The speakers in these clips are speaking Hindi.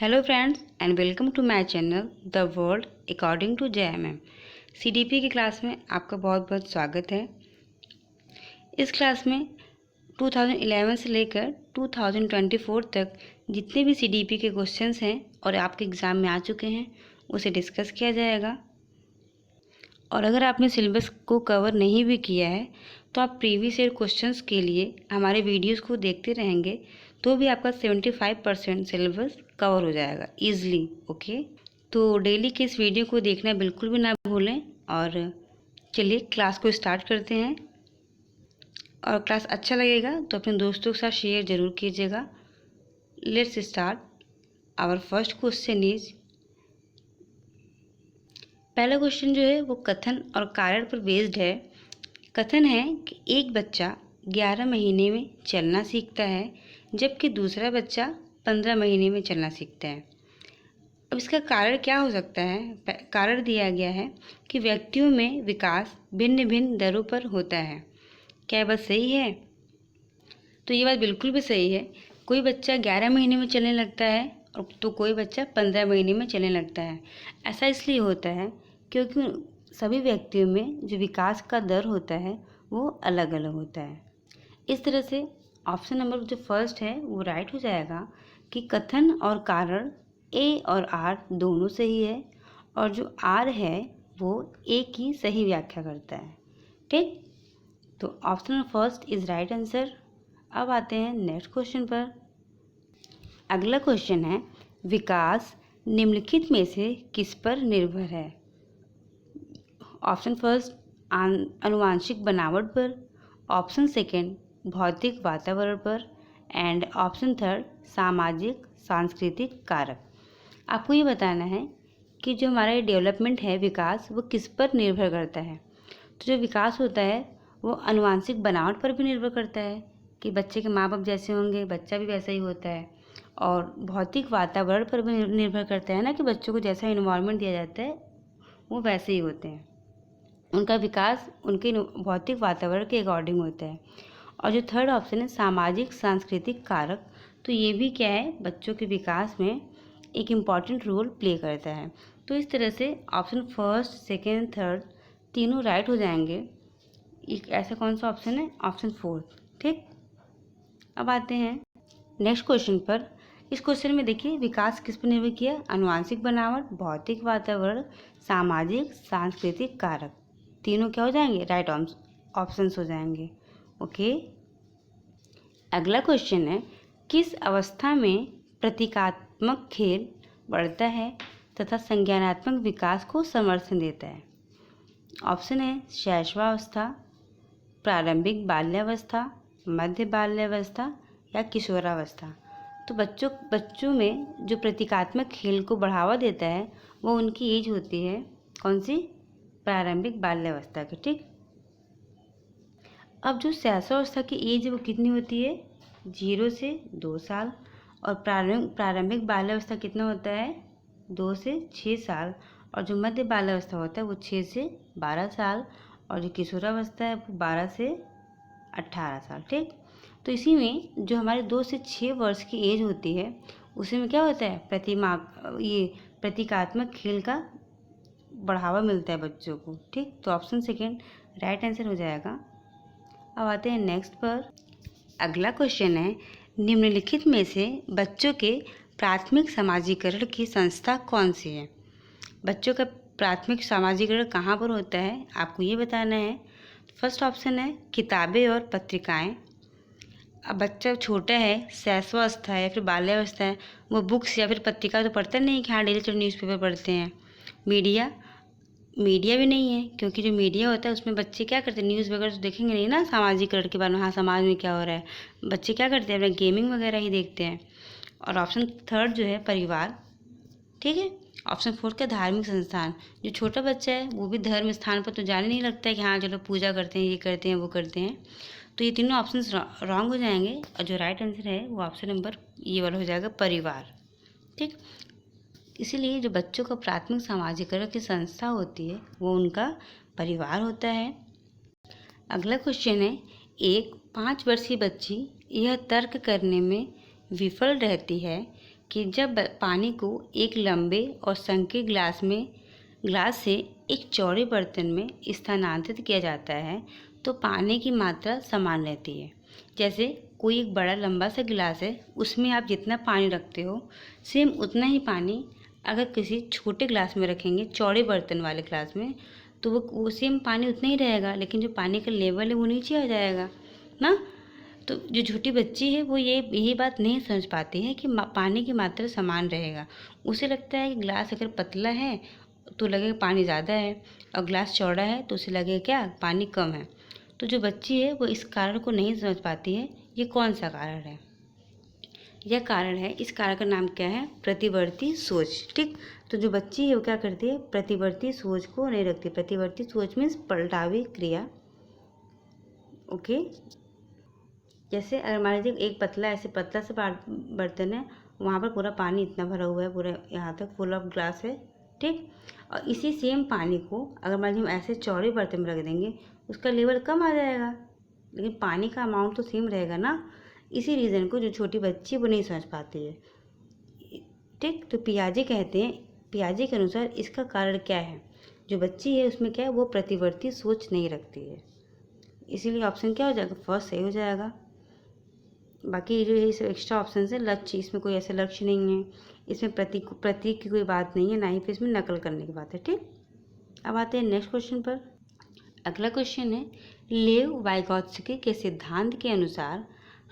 Hello friends and welcome to my channel the world according to JMM। CDP की क्लास में आपका बहुत बहुत स्वागत है। इस क्लास में 2011 से लेकर 2024 तक जितने भी CDP के क्वेश्चंस हैं और आपके एग्ज़ाम में आ चुके हैं उसे डिस्कस किया जाएगा। और अगर आपने सिलेबस को कवर नहीं भी किया है तो आप प्रीवियस ईयर क्वेश्चंस के लिए हमारे वीडियोस को देखते रहेंगे तो भी आपका 75% सिलेबस कवर हो जाएगा ईज़िली। ओके, तो डेली के इस वीडियो को देखना बिल्कुल भी ना भूलें। और चलिए क्लास को स्टार्ट करते हैं। और क्लास अच्छा लगेगा तो अपने दोस्तों के साथ शेयर ज़रूर कीजिएगा। Let's start. Our first question is, पहला क्वेश्चन जो है वो कथन और कारण पर बेस्ड है। कथन है कि एक बच्चा 11 महीने में चलना सीखता है जबकि दूसरा बच्चा 15 महीने में चलना सीखता है। अब इसका कारण क्या हो सकता है? कारण दिया गया है कि व्यक्तियों में विकास भिन्न भिन्न दरों पर होता है। क्या ये बात सही है? तो ये बात बिल्कुल भी सही है। कोई बच्चा 11 महीने में चलने लगता है और तो कोई बच्चा 15 महीने में चलने लगता है। ऐसा इसलिए होता है क्योंकि सभी व्यक्तियों में जो विकास का दर होता है वो अलग अलग होता है। इस तरह से ऑप्शन नंबर जो फर्स्ट है वो राइट हो जाएगा कि कथन और कारण ए और आर दोनों सही है और जो आर है वो ए की सही व्याख्या करता है। ठीक, तो option first is right answer. अब आते हैं नेक्स्ट क्वेश्चन पर। अगला क्वेश्चन है, विकास निम्नलिखित में से किस पर निर्भर है? ऑप्शन फर्स्ट आनुवांशिक बनावट पर, ऑप्शन सेकेंड भौतिक वातावरण पर एंड ऑप्शन थर्ड सामाजिक सांस्कृतिक कारक। आपको ये बताना है कि जो हमारा ये डेवलपमेंट है, विकास, वो किस पर निर्भर करता है। तो जो विकास होता है वो आनुवांशिक बनावट पर भी निर्भर करता है कि बच्चे के माँ बाप जैसे होंगे बच्चा भी वैसा ही होता है। और भौतिक वातावरण पर भी निर्भर करता है ना, कि बच्चों को जैसा इन्वायरमेंट दिया जाता है वो वैसे ही होते हैं। उनका विकास उनके भौतिक वातावरण के अकॉर्डिंग होता है। और जो थर्ड ऑप्शन है सामाजिक सांस्कृतिक कारक, तो ये भी क्या है, बच्चों के विकास में एक इम्पॉर्टेंट रोल प्ले करता है। तो इस तरह से ऑप्शन फर्स्ट सेकेंड थर्ड तीनों राइट हो जाएंगे। एक ऐसा कौन सा ऑप्शन है? Option fourth. ठीक, अब आते हैं नेक्स्ट क्वेश्चन पर। इस क्वेश्चन में देखिए विकास किस पर निर्भर किया? आनुवांशिक बनावट, भौतिक वातावरण, सामाजिक सांस्कृतिक कारक। तीनों क्या हो जाएंगे? राइट ऑप्शंस हो जाएंगे। ओके, अगला क्वेश्चन है, किस अवस्था में प्रतीकात्मक खेल बढ़ता है तथा संज्ञानात्मक विकास को समर्थन देता है? ऑप्शन है शैशवावस्था, प्रारंभिक बाल्यावस्था, मध्य बाल्यावस्था या किशोरावस्था। तो बच्चों में जो प्रतीकात्मक खेल को बढ़ावा देता है वो उनकी एज होती है कौन सी? प्रारंभिक बाल्यावस्था की। ठीक, अब जो शैशवावस्था की एज है वो कितनी होती है? 0 से 2 साल। और प्रारंभिक बाल्यावस्था कितना होता है? 2 से 6 साल। और जो मध्य बाल्यावस्था होता है वो 6 से 12 साल। और जो किशोरावस्था है वो 12 से 18 साल। ठीक, तो इसी में जो हमारे 2 से 6 वर्ष की एज होती है उसी में क्या होता है? ये प्रतीकात्मक खेल का बढ़ावा मिलता है बच्चों को। ठीक, तो ऑप्शन सेकेंड राइट आंसर हो जाएगा। अब आते हैं नेक्स्ट पर। अगला क्वेश्चन है, निम्नलिखित में से बच्चों के प्राथमिक समाजीकरण की संस्था कौन सी है? बच्चों का प्राथमिक समाजीकरण कहाँ पर होता है आपको ये बताना है। फर्स्ट ऑप्शन है किताबें और पत्रिकाएं। अब बच्चा छोटा है, शैशवावस्था है फिर बाल्यावस्था है, वो बुक्स या फिर पत्रिका तो पढ़ता नहीं कि हाँ डेली तो न्यूज़पेपर पढ़ते हैं। मीडिया भी नहीं है, क्योंकि जो मीडिया होता है उसमें बच्चे क्या करते हैं, न्यूज़ वगैरह तो देखेंगे नहीं ना सामाजिकरण के बारे में, हाँ समाज में क्या हो रहा है। बच्चे क्या करते हैं, अपना गेमिंग वगैरह ही देखते हैं। और ऑप्शन थर्ड जो है परिवार। ठीक है, ऑप्शन फोर्थ का धार्मिक संस्थान। जो छोटा बच्चा है वो भी धर्म स्थान पर तो जाने नहीं लगता है कि हाँ चलो पूजा करते हैं, ये करते हैं, वो करते हैं। तो ये तीनों ऑप्शन रॉन्ग हो जाएंगे और जो राइट आंसर है वो ऑप्शन नंबर ये वाला हो जाएगा, परिवार। ठीक, इसीलिए जो बच्चों का प्राथमिक समाजीकरण की संस्था होती है वो उनका परिवार होता है। अगला क्वेश्चन है, एक 5 वर्षीय बच्ची यह तर्क करने में विफल रहती है कि जब पानी को एक लंबे और संकीर्ण ग्लास से एक चौड़े बर्तन में स्थानांतरित किया जाता है तो पानी की मात्रा समान रहती है। जैसे कोई एक बड़ा लंबा सा गिलास है, उसमें आप जितना पानी रखते हो सेम उतना ही पानी अगर किसी छोटे ग्लास में रखेंगे, चौड़े बर्तन वाले ग्लास में, तो वो सेम पानी उतना ही रहेगा, लेकिन जो पानी का लेवल है वो नीचे आ जाएगा ना। तो जो छोटी बच्ची है वो यही बात नहीं समझ पाती है कि पानी की मात्रा समान रहेगा। उसे लगता है कि ग्लास अगर पतला है तो लगेगा पानी ज़्यादा है, और ग्लास चौड़ा है तो उसे लगेगा क्या पानी कम है। तो जो बच्ची है वो इस कारण को नहीं समझ पाती है। ये कौन सा कारण है? यह कारण है, इस कारण का नाम क्या है? प्रतिवर्ती सोच। ठीक, तो जो बच्ची है वो क्या करती है? प्रतिवर्ती सोच को नहीं रखती। प्रतिवर्ती सोच मीन्स पलटावी क्रिया। ओके, जैसे अगर मान लीजिए एक पतला सा बर्तन है, वहाँ पर पूरा पानी इतना भरा हुआ है, पूरा यहाँ तक फुल ऑफ ग्लास है। ठीक, और इसी सेम पानी को अगर मान लीजिए हम ऐसे चौड़े बर्तन में रख देंगे, उसका लेवल कम आ जाएगा, लेकिन पानी का अमाउंट तो सेम रहेगा ना। इसी रीज़न को जो छोटी बच्ची वो नहीं समझ पाती है। ठीक, तो पियाजे कहते हैं, पियाजे के अनुसार इसका कारण क्या है? जो बच्ची है उसमें क्या है, वो प्रतिवर्ती सोच नहीं रखती है। इसीलिए ऑप्शन क्या हो जाएगा? फर्स्ट सही हो जाएगा। बाकी जो ये सब एक्स्ट्रा ऑप्शन है लक्ष्य, इसमें कोई ऐसा लक्ष्य नहीं है, इसमें प्रतीक की कोई बात नहीं है, ना ही फिर इसमें नकल करने की बात है। ठीक, अब आते हैं नेक्स्ट क्वेश्चन पर। अगला क्वेश्चन है, लेव वाइगोत्स्की के सिद्धांत के अनुसार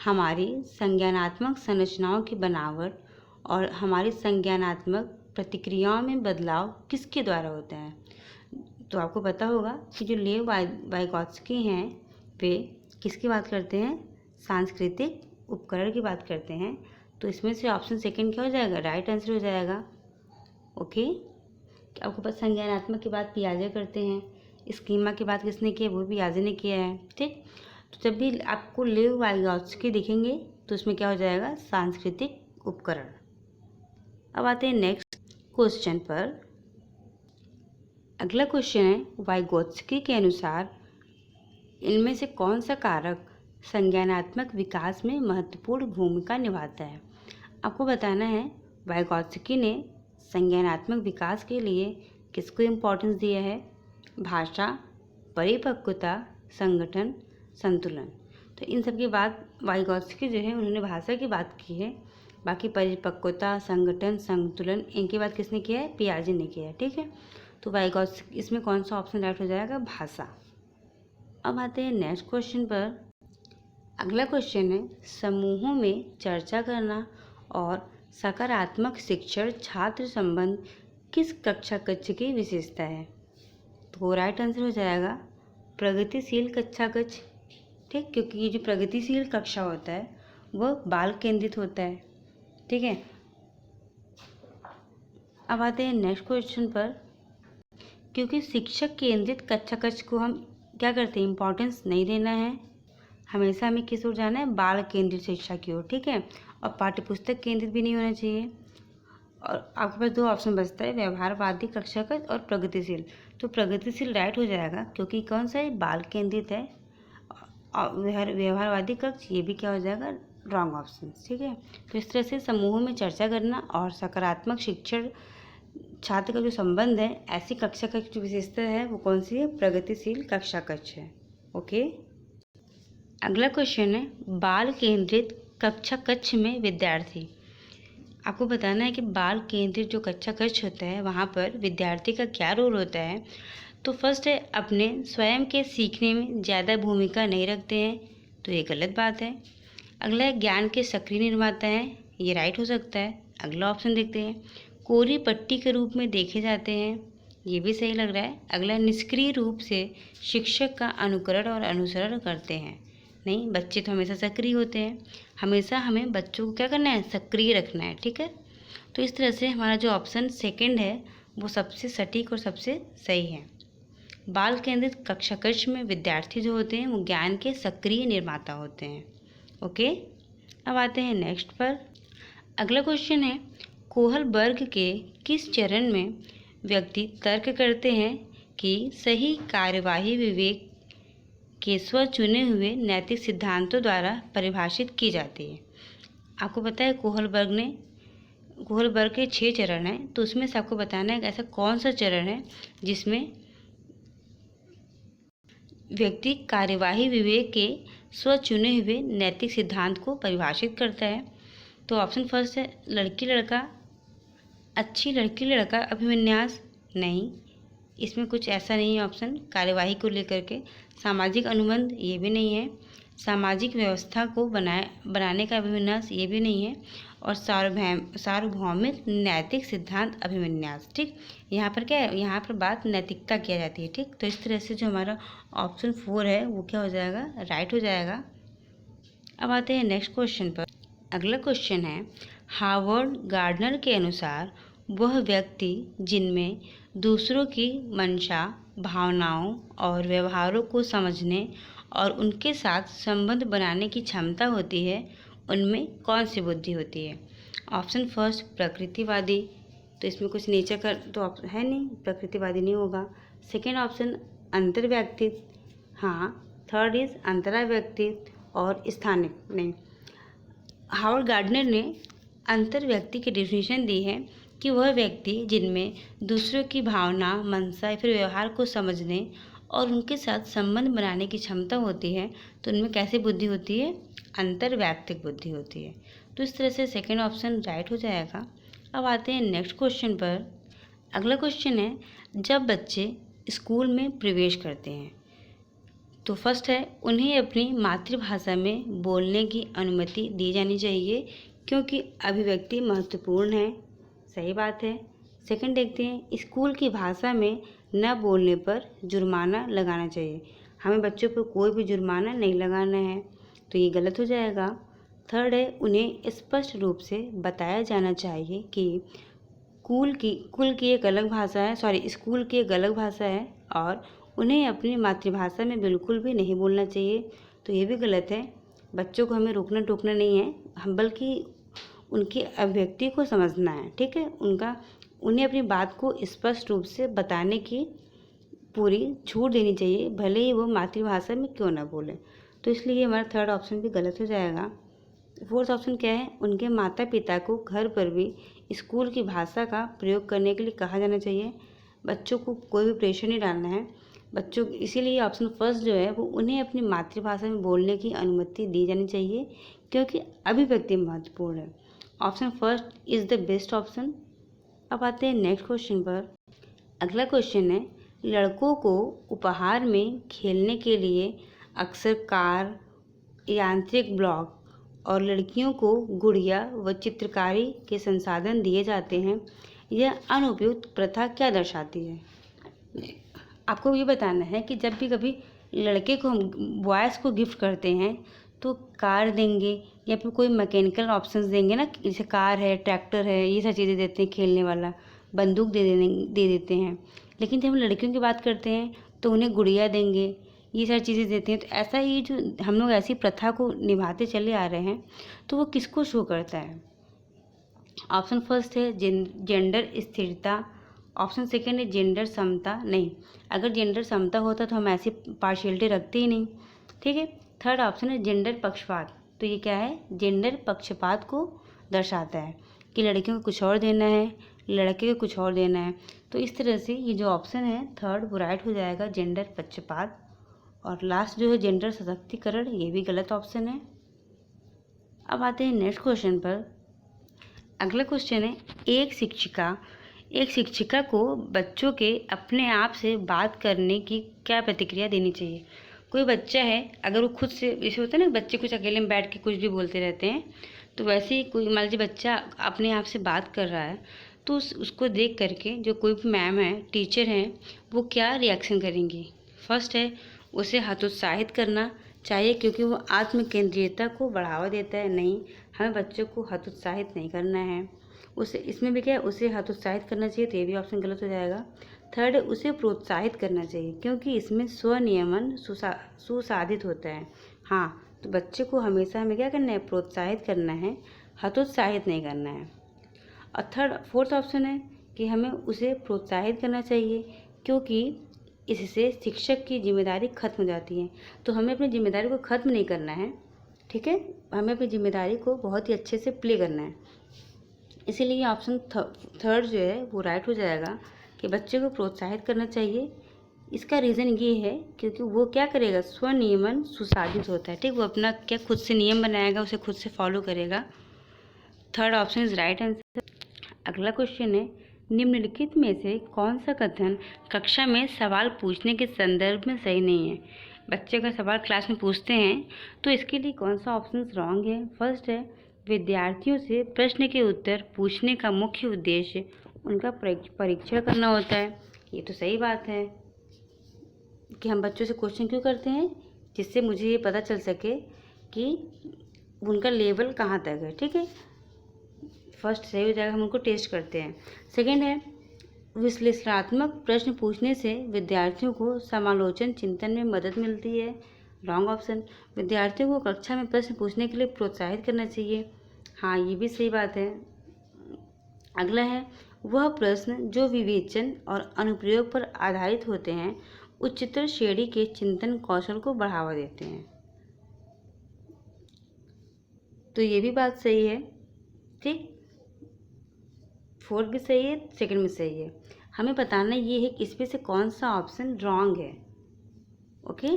हमारी संज्ञानात्मक संरचनाओं की बनावट और हमारी संज्ञानात्मक प्रतिक्रियाओं में बदलाव किसके द्वारा होता है? तो आपको पता होगा कि जो लेव वाइगोत्स्की हैं वे किसकी बात करते हैं? सांस्कृतिक उपकरण की बात करते हैं। तो इसमें से ऑप्शन सेकंड क्या हो जाएगा? राइट आंसर हो जाएगा। ओके, आपको पता संज्ञानात्मक की बात पियाजे करते हैं, स्कीमा की बात किसने की है? वो पियाजे ने किया है। ठीक, तो जब भी आपको लेव वाइगोत्स्की दिखेंगे तो उसमें क्या हो जाएगा? सांस्कृतिक उपकरण। अब आते हैं नेक्स्ट क्वेश्चन पर। अगला क्वेश्चन है, वाइगोत्स्की के अनुसार इनमें से कौन सा कारक संज्ञानात्मक विकास में महत्वपूर्ण भूमिका निभाता है? आपको बताना है वाइगोत्स्की ने संज्ञानात्मक विकास के लिए किसको इम्पोर्टेंस दिया है? भाषा, परिपक्वता, संगठन, संतुलन। तो इन सब की बात वाइगोत्स्की जो है उन्होंने भाषा की बात की है। बाकी परिपक्वता, संगठन, संतुलन इनकी बात किसने किया है? पियाजे ने किया है। ठीक है, तो वाइगोत्स्की, इसमें कौन सा ऑप्शन राइट हो जाएगा? भाषा। अब आते हैं नेक्स्ट क्वेश्चन पर। अगला क्वेश्चन है, समूहों में चर्चा करना और सकारात्मक शिक्षण छात्र संबंध किस कक्षा कक्ष की विशेषता है? तो राइट आंसर हो जाएगा प्रगतिशील कक्षा कक्ष। ठीक, क्योंकि ये जो प्रगतिशील कक्षा होता है वह बाल केंद्रित होता है। ठीक है, अब आते हैं नेक्स्ट क्वेश्चन पर। क्योंकि शिक्षक केंद्रित कक्षा कक्ष को हम क्या करते हैं? इम्पोर्टेंस नहीं देना है, हमेशा हमें किस ओर जाना है? बाल केंद्रित शिक्षा की ओर। ठीक है, और पाठ्यपुस्तक केंद्रित भी नहीं होना चाहिए। और आपके पास दो ऑप्शन बचता है, व्यवहारवादी कक्षा कक्ष और प्रगतिशील। तो प्रगतिशील राइट हो जाएगा, क्योंकि कौन सा है? बाल केंद्रित है। और व्यवहारवादी कक्ष ये भी क्या हो जाएगा? Wrong option. ठीक है, तो इस तरह से समूहों में चर्चा करना और सकारात्मक शिक्षण छात्र का जो संबंध है, ऐसी कक्षा का जो विशेषता है वो कौन सी है? प्रगतिशील कक्षा कक्ष है। ओके, अगला क्वेश्चन है, बाल केंद्रित कक्षा कक्ष में विद्यार्थी। आपको बताना है कि बाल केंद्रित जो कक्षा कक्ष होता है वहाँ पर विद्यार्थी का क्या रोल होता है। तो फर्स्ट है, अपने स्वयं के सीखने में ज़्यादा भूमिका नहीं रखते हैं, तो ये गलत बात है। अगला है, ज्ञान के सक्रिय निर्माता हैं, ये राइट हो सकता है। अगला ऑप्शन देखते हैं, कोरी पट्टी के रूप में देखे जाते हैं, ये भी सही लग रहा है। अगला, निष्क्रिय रूप से शिक्षक का अनुकरण और अनुसरण करते हैं, नहीं, बच्चे तो हमेशा सक्रिय होते हैं, हमेशा हमें बच्चों को क्या करना है? सक्रिय रखना है। ठीक है, तो इस तरह से हमारा जो ऑप्शन सेकंड है वो सबसे सटीक और सबसे सही है। बाल केंद्रित कक्षा कक्ष में विद्यार्थी जो होते हैं वो ज्ञान के सक्रिय निर्माता होते हैं। ओके, अब आते हैं नेक्स्ट पर। अगला क्वेश्चन है, कोहल वर्ग के किस चरण में व्यक्ति तर्क करते हैं कि सही कार्यवाही विवेक के स्व चुने हुए नैतिक सिद्धांतों द्वारा परिभाषित की जाती है? आपको पता है कोहल वर्ग ने कोहलबर्ग के 6 चरण हैं, तो उसमें से आपको बताना है कि ऐसा कौन सा चरण है जिसमें व्यक्ति कार्यवाही विवेक के स्व चुने हुए नैतिक सिद्धांत को परिभाषित करता है। तो ऑप्शन फर्स्ट है लड़की लड़का, अच्छी लड़की लड़का अभिविन्यास, नहीं, इसमें कुछ ऐसा नहीं है ऑप्शन कार्यवाही को लेकर के। सामाजिक अनुबंध, ये भी नहीं है। सामाजिक व्यवस्था को बनाने का अभिविन्यास, ये भी नहीं है। और सार्वभौमिक नैतिक सिद्धांत अभिविन्यास। ठीक, यहाँ पर क्या है, यहाँ पर बात नैतिकता किया जाती है। ठीक, तो इस तरह से जो हमारा ऑप्शन 4 है वो क्या हो जाएगा, राइट हो जाएगा। अब आते हैं नेक्स्ट क्वेश्चन पर। अगला क्वेश्चन है, हार्वर्ड गार्डनर के अनुसार वह व्यक्ति जिनमें दूसरों की मंशा, भावनाओं और व्यवहारों को समझने और उनके साथ संबंध बनाने की क्षमता होती है, उनमें कौन सी बुद्धि होती है। ऑप्शन फर्स्ट प्रकृतिवादी, तो इसमें कुछ नेचर का तो है नहीं, प्रकृतिवादी नहीं होगा। सेकेंड ऑप्शन अंतर्व्यक्तित्व, हाँ। थर्ड इज अंतराव्यक्तित्व और स्थानिक, नहीं। हावर्ड गार्डनर ने अंतर्व्यक्ति की डेफिनेशन दी है कि वह व्यक्ति जिनमें दूसरों की भावना, मंशा या फिर व्यवहार को समझने और उनके साथ संबंध बनाने की क्षमता होती है, तो उनमें कैसी बुद्धि होती है, अंतर्वैयक्तिक बुद्धि होती है। तो इस तरह से सेकेंड ऑप्शन राइट हो जाएगा। अब आते हैं नेक्स्ट क्वेश्चन पर। अगला क्वेश्चन है, जब बच्चे स्कूल में प्रवेश करते हैं तो फर्स्ट है उन्हें अपनी मातृभाषा में बोलने की अनुमति दी जानी चाहिए क्योंकि अभिव्यक्ति महत्वपूर्ण है, सही बात है। सेकंड देखते हैं, स्कूल की भाषा में न बोलने पर जुर्माना लगाना चाहिए, हमें बच्चों पर कोई भी जुर्माना नहीं लगाना है, तो ये गलत हो जाएगा। थर्ड है उन्हें स्पष्ट रूप से बताया जाना चाहिए कि स्कूल की एक अलग भाषा है, स्कूल की एक अलग भाषा है और उन्हें अपनी मातृभाषा में बिल्कुल भी नहीं बोलना चाहिए, तो ये भी गलत है। बच्चों को हमें रोकना टोकना नहीं है, हम बल्कि उनकी अभिव्यक्ति को समझना है। ठीक है, उन्हें अपनी बात को स्पष्ट रूप से बताने की पूरी छूट देनी चाहिए, भले ही वो मातृभाषा में क्यों ना बोले। तो इसलिए हमारा थर्ड ऑप्शन भी गलत हो जाएगा। फोर्थ ऑप्शन क्या है, उनके माता पिता को घर पर भी स्कूल की भाषा का प्रयोग करने के लिए कहा जाना चाहिए, बच्चों को कोई भी प्रेशर नहीं डालना है बच्चों, इसीलिए ऑप्शन फर्स्ट जो है वो उन्हें अपनी मातृभाषा में बोलने की अनुमति दी जानी चाहिए क्योंकि अभिव्यक्ति महत्वपूर्ण है। Option first is the best option. अब आते हैं नेक्स्ट क्वेश्चन पर। अगला क्वेश्चन है, लड़कों को उपहार में खेलने के लिए अक्सर कार, यांत्रिक ब्लॉक और लड़कियों को गुड़िया व चित्रकारी के संसाधन दिए जाते हैं, यह अनुपयुक्त प्रथा क्या दर्शाती है। आपको ये बताना है कि जब भी कभी लड़के को हम बॉयज़ को गिफ्ट करते हैं तो कार देंगे या फिर कोई मैकेनिकल ऑप्शंस देंगे ना, जैसे कार है, ट्रैक्टर है, ये सब चीज़ें देते हैं खेलने वाला, बंदूक दे देते हैं। लेकिन जब हम लड़कियों की बात करते हैं तो उन्हें गुड़िया देंगे, ये सारी चीज़ें देते हैं। तो ऐसा ही जो हम लोग ऐसी प्रथा को निभाते चले आ रहे हैं तो वो किसको शो करता है। ऑप्शन फर्स्ट है जेंडर स्थिरता, ऑप्शन सेकेंड है जेंडर समता, नहीं, अगर जेंडर समता होता तो हम ऐसी पार्शियलिटी रखते ही नहीं। ठीक है, थर्ड ऑप्शन है जेंडर पक्षपात, तो ये क्या है, जेंडर पक्षपात को दर्शाता है कि लड़कियों को कुछ और देना है, लड़के को कुछ और देना है। तो इस तरह से ये जो ऑप्शन है थर्ड वो राइट हो जाएगा, जेंडर पक्षपात। और लास्ट जो है जेंडर सशक्तिकरण, ये भी गलत ऑप्शन है। अब आते हैं नेक्स्ट क्वेश्चन पर। अगला क्वेश्चन है, एक शिक्षिका को बच्चों के अपने आप से बात करने की क्या प्रतिक्रिया देनी चाहिए। कोई बच्चा है, अगर वो खुद से, जैसे होता है ना बच्चे कुछ अकेले में बैठ के कुछ भी बोलते रहते हैं, तो वैसे ही कोई मान लीजिए बच्चा अपने आप से बात कर रहा है तो उसको देख करके जो कोई मैम है, टीचर हैं, वो क्या रिएक्शन करेंगी। फर्स्ट है उसे हतोत्साहित करना चाहिए क्योंकि वो आत्म केंद्रीयता को बढ़ावा देता है, नहीं, हमें बच्चों को हतोत्साहित नहीं करना है। उसे इसमें भी क्या है, उसे हतोत्साहित करना चाहिए, तो ये भी ऑप्शन गलत हो जाएगा। थर्ड है उसे प्रोत्साहित करना चाहिए क्योंकि इसमें स्वनियमन सुसाधित होता है। हाँ, तो बच्चे को हमेशा हमें क्या करना है, प्रोत्साहित करना है, हतोत्साहित नहीं करना है। और फोर्थ ऑप्शन है कि हमें उसे प्रोत्साहित करना चाहिए क्योंकि इससे शिक्षक की जिम्मेदारी खत्म हो जाती है। तो हमें अपनी जिम्मेदारी को ख़त्म नहीं करना है, ठीक है, हमें अपनी जिम्मेदारी को बहुत ही अच्छे से प्ले करना है। इसीलिए ऑप्शन थर्ड जो है वो राइट हो जाएगा कि बच्चे को प्रोत्साहित करना चाहिए। इसका रीज़न ये है क्योंकि वो क्या करेगा, स्वनियमन सुसाधित होता है, ठीक, वो अपना क्या खुद से नियम बनाएगा, उसे खुद से फॉलो करेगा। Third option is right answer. अगला क्वेश्चन है, निम्नलिखित में से कौन सा कथन कक्षा में सवाल पूछने के संदर्भ में सही नहीं है। बच्चे का सवाल क्लास में पूछते हैं तो इसके लिए कौन सा ऑप्शन रॉन्ग है। फर्स्ट है, विद्यार्थियों से प्रश्न के उत्तर पूछने का मुख्य उद्देश्य उनका परीक्षण करना होता है। ये तो सही बात है कि हम बच्चों से क्वेश्चन क्यों करते हैं, जिससे मुझे ये पता चल सके कि उनका लेवल कहाँ तक है, ठीक है। फर्स्ट सही हो जाएगा, हम उनको टेस्ट करते हैं। सेकंड है, विश्लेषणात्मक प्रश्न पूछने से विद्यार्थियों को समालोचन चिंतन में मदद मिलती है। रॉन्ग ऑप्शन, विद्यार्थियों को कक्षा में प्रश्न पूछने के लिए प्रोत्साहित करना चाहिए। हाँ, ये भी सही बात है। अगला है, वह प्रश्न जो विवेचन और अनुप्रयोग पर आधारित होते हैं उच्चतर श्रेणी के चिंतन कौशल को बढ़ावा देते हैं। तो ये भी बात सही है, ठीक। फोर्थ भी सही है, सेकंड भी सही है। हमें बताना ये है कि इसमें से कौन सा ऑप्शन रॉन्ग है। ओके,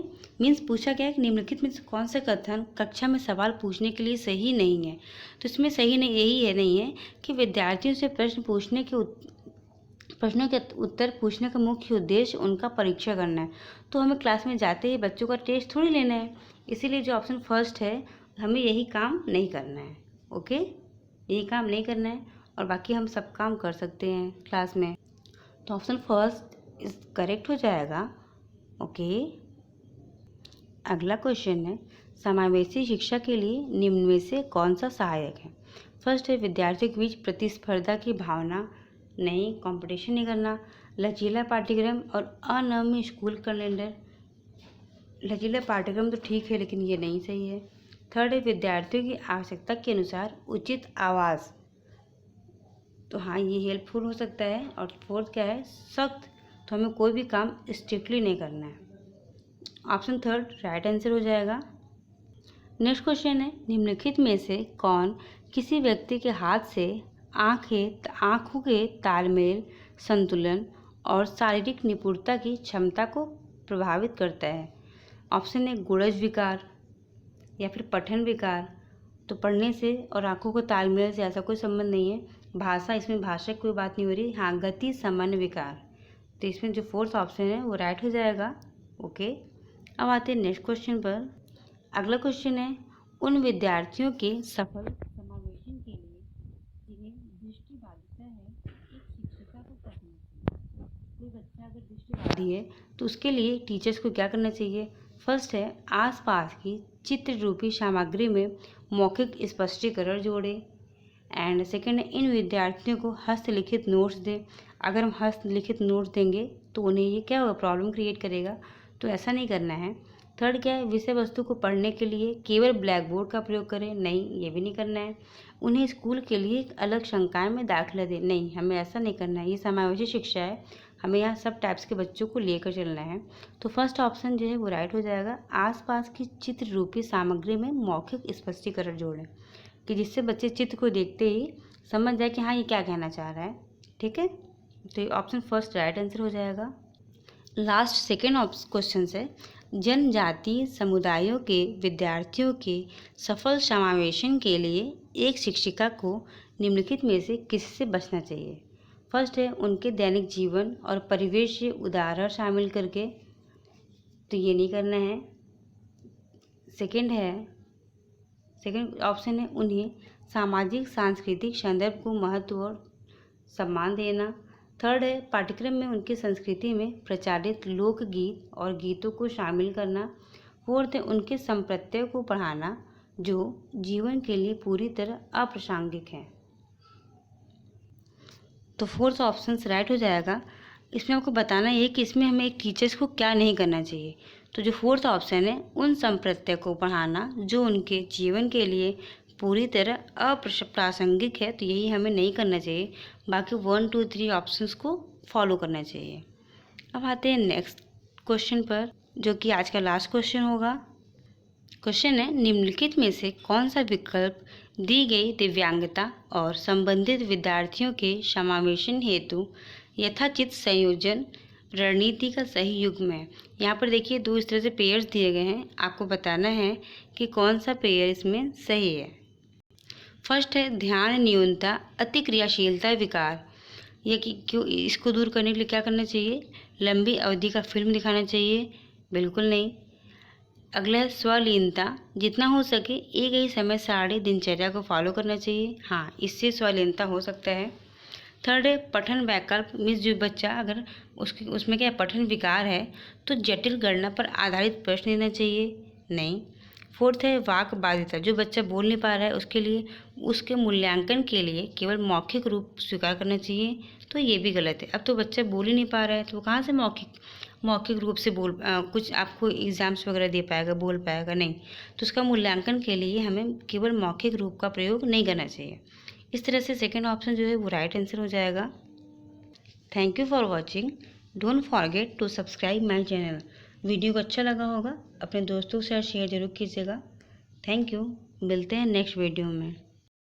मीन्स पूछा गया है कि निम्नलिखित में से कौन सा कथन कक्षा में सवाल पूछने के लिए सही नहीं है। तो इसमें सही नहीं यही है, नहीं है कि विद्यार्थियों से प्रश्नों के उत्तर पूछने का मुख्य उद्देश्य उनका परीक्षा करना है। तो हमें क्लास में जाते ही बच्चों का टेस्ट थोड़ी लेना है। इसीलिए जो ऑप्शन फर्स्ट है, हमें यही काम नहीं करना है। ओके, यही काम नहीं करना है और बाकी हम सब काम कर सकते हैं क्लास में। तो ऑप्शन फर्स्ट इज करेक्ट हो जाएगा। ओके, अगला क्वेश्चन है, समावेशी शिक्षा के लिए निम्न में से कौन सा सहायक है। फर्स्ट है, विद्यार्थियों के बीच प्रतिस्पर्धा की भावना नहीं, कंपटीशन नहीं करना, लचीला पाठ्यक्रम और अनियमित स्कूल कैलेंडर। लचीला पाठ्यक्रम तो ठीक है लेकिन ये नहीं सही है। थर्ड है, विद्यार्थियों की आवश्यकता के अनुसार उचित आवास। तो हाँ, ये हेल्पफुल हो सकता है। और फोर्थ क्या है, सख्त, तो हमें कोई भी काम स्ट्रिक्टली नहीं करना है। ऑप्शन थर्ड राइट आंसर हो जाएगा। नेक्स्ट क्वेश्चन है, निम्नलिखित में से कौन किसी व्यक्ति के हाथ से आँखों के तालमेल, संतुलन और शारीरिक निपुणता की क्षमता को प्रभावित करता है। ऑप्शन है, गुणज विकार या फिर पठन विकार। तो पढ़ने से और आँखों को तालमेल से ऐसा कोई संबंध नहीं है। भाषा, इसमें भाषा की कोई बात नहीं हो रही। हाँ, गति सामान्य विकार। तो इसमें जो फोर्थ ऑप्शन है वो राइट हो जाएगा। ओके, अब आते हैं नेक्स्ट क्वेश्चन पर। अगला क्वेश्चन है, उन विद्यार्थियों के सफल समावेशन के लिए जिन्हें दृष्टिबाधिता है एक शिक्षिका को करना चाहिए। कोई बच्चा अगर दृष्टिबाधी है तो उसके लिए टीचर्स को क्या करना चाहिए। फर्स्ट है, आसपास की चित्र रूपी सामग्री में मौखिक स्पष्टीकरण जोड़े। एंड सेकेंड है, इन विद्यार्थियों को हस्तलिखित नोट्स दें। अगर हम हस्तलिखित नोट्स देंगे तो उन्हें ये क्या होगा, प्रॉब्लम क्रिएट करेगा, तो ऐसा नहीं करना है। थर्ड क्या है, विषय वस्तु को पढ़ने के लिए केवल ब्लैक बोर्ड का प्रयोग करें। नहीं, ये भी नहीं करना है। उन्हें स्कूल के लिए एक अलग संकाय में दाखिला दें। नहीं, हमें ऐसा नहीं करना है। ये समावेशी शिक्षा है, हमें यहाँ सब टाइप्स के बच्चों को लेकर चलना है। तो फर्स्ट ऑप्शन जो है वो राइट हो जाएगा। आसपास की चित्र रूपी सामग्री में मौखिक स्पष्टीकरण जोड़ें, कि जिससे बच्चे चित्र को देखते ही समझ जाए कि हाँ ये क्या कहना चाह रहा है, ठीक है। तो ये ऑप्शन फर्स्ट राइट आंसर हो जाएगा। लास्ट सेकेंड क्वेश्चन है, जनजातीय समुदायों के विद्यार्थियों के सफल समावेशन के लिए एक शिक्षिका को निम्नलिखित में से किससे बचना चाहिए। फर्स्ट है, उनके दैनिक जीवन और परिवेश से उदाहरण शामिल करके। तो ये नहीं करना है। सेकेंड ऑप्शन है, उन्हें सामाजिक सांस्कृतिक संदर्भ को महत्व और सम्मान देना। थर्ड है, पाठ्यक्रम में उनकी संस्कृति में प्रचारित लोकगीत और गीतों को शामिल करना। फोर्थ है, उनके संप्रत्यय को पढ़ाना जो जीवन के लिए पूरी तरह अप्रासंगिक है। तो फोर्थ ऑप्शन राइट हो जाएगा। इसमें आपको बताना है कि इसमें हमें एक टीचर्स को क्या नहीं करना चाहिए। तो जो फोर्थ ऑप्शन है, उन संप्रत्यय को पढ़ाना जो उनके जीवन के लिए पूरी तरह अप्रासंगिक है, तो यही हमें नहीं करना चाहिए। बाकी 1, 2, 3 ऑप्शंस को फॉलो करना चाहिए। अब आते हैं नेक्स्ट क्वेश्चन पर, जो कि आज का लास्ट क्वेश्चन होगा। क्वेश्चन है, निम्नलिखित में से कौन सा विकल्प दी गई दिव्यांगता और संबंधित विद्यार्थियों के समावेशन हेतु यथाचित संयोजन रणनीति का सही युग्म है। यहाँ पर देखिए 2 इस तरह से पेयर्स दिए गए हैं, आपको बताना है कि कौन सा पेयर इसमें सही है। फर्स्ट है ध्यान न्यूनता अति क्रियाशीलता विकार। ये कि क्यों, इसको दूर करने के लिए क्या करना चाहिए? लंबी अवधि का फिल्म दिखाना चाहिए? बिल्कुल नहीं। अगला है स्वलीनता, जितना हो सके एक ही समय सारणी दिनचर्या को फॉलो करना चाहिए। हाँ, इससे स्वलीनता हो सकता है। थर्ड है पठन वैकल्प, मीन्स जो बच्चा अगर उसमें क्या पठन विकार है तो जटिल गणना पर आधारित प्रश्न देना चाहिए? नहीं। फोर्थ है वाक बाधिता, जो बच्चा बोल नहीं पा रहा है उसके लिए उसके मूल्यांकन के लिए केवल मौखिक रूप स्वीकार करना चाहिए, तो ये भी गलत है। अब तो बच्चा बोल ही नहीं पा रहा है तो वो कहाँ से मौखिक रूप से कुछ आपको एग्जाम्स वगैरह दे पाएगा, बोल पाएगा? नहीं। तो उसका मूल्यांकन के लिए हमें केवल मौखिक रूप का प्रयोग नहीं करना चाहिए। इस तरह से सेकंड ऑप्शन जो है वो राइट आंसर हो जाएगा। Thank you for watching. Don't forget to subscribe my channel. Video को अच्छा लगा होगा अपने दोस्तों के साथ शेयर जरूर कीजिएगा। Thank you. मिलते हैं नेक्स्ट वीडियो में।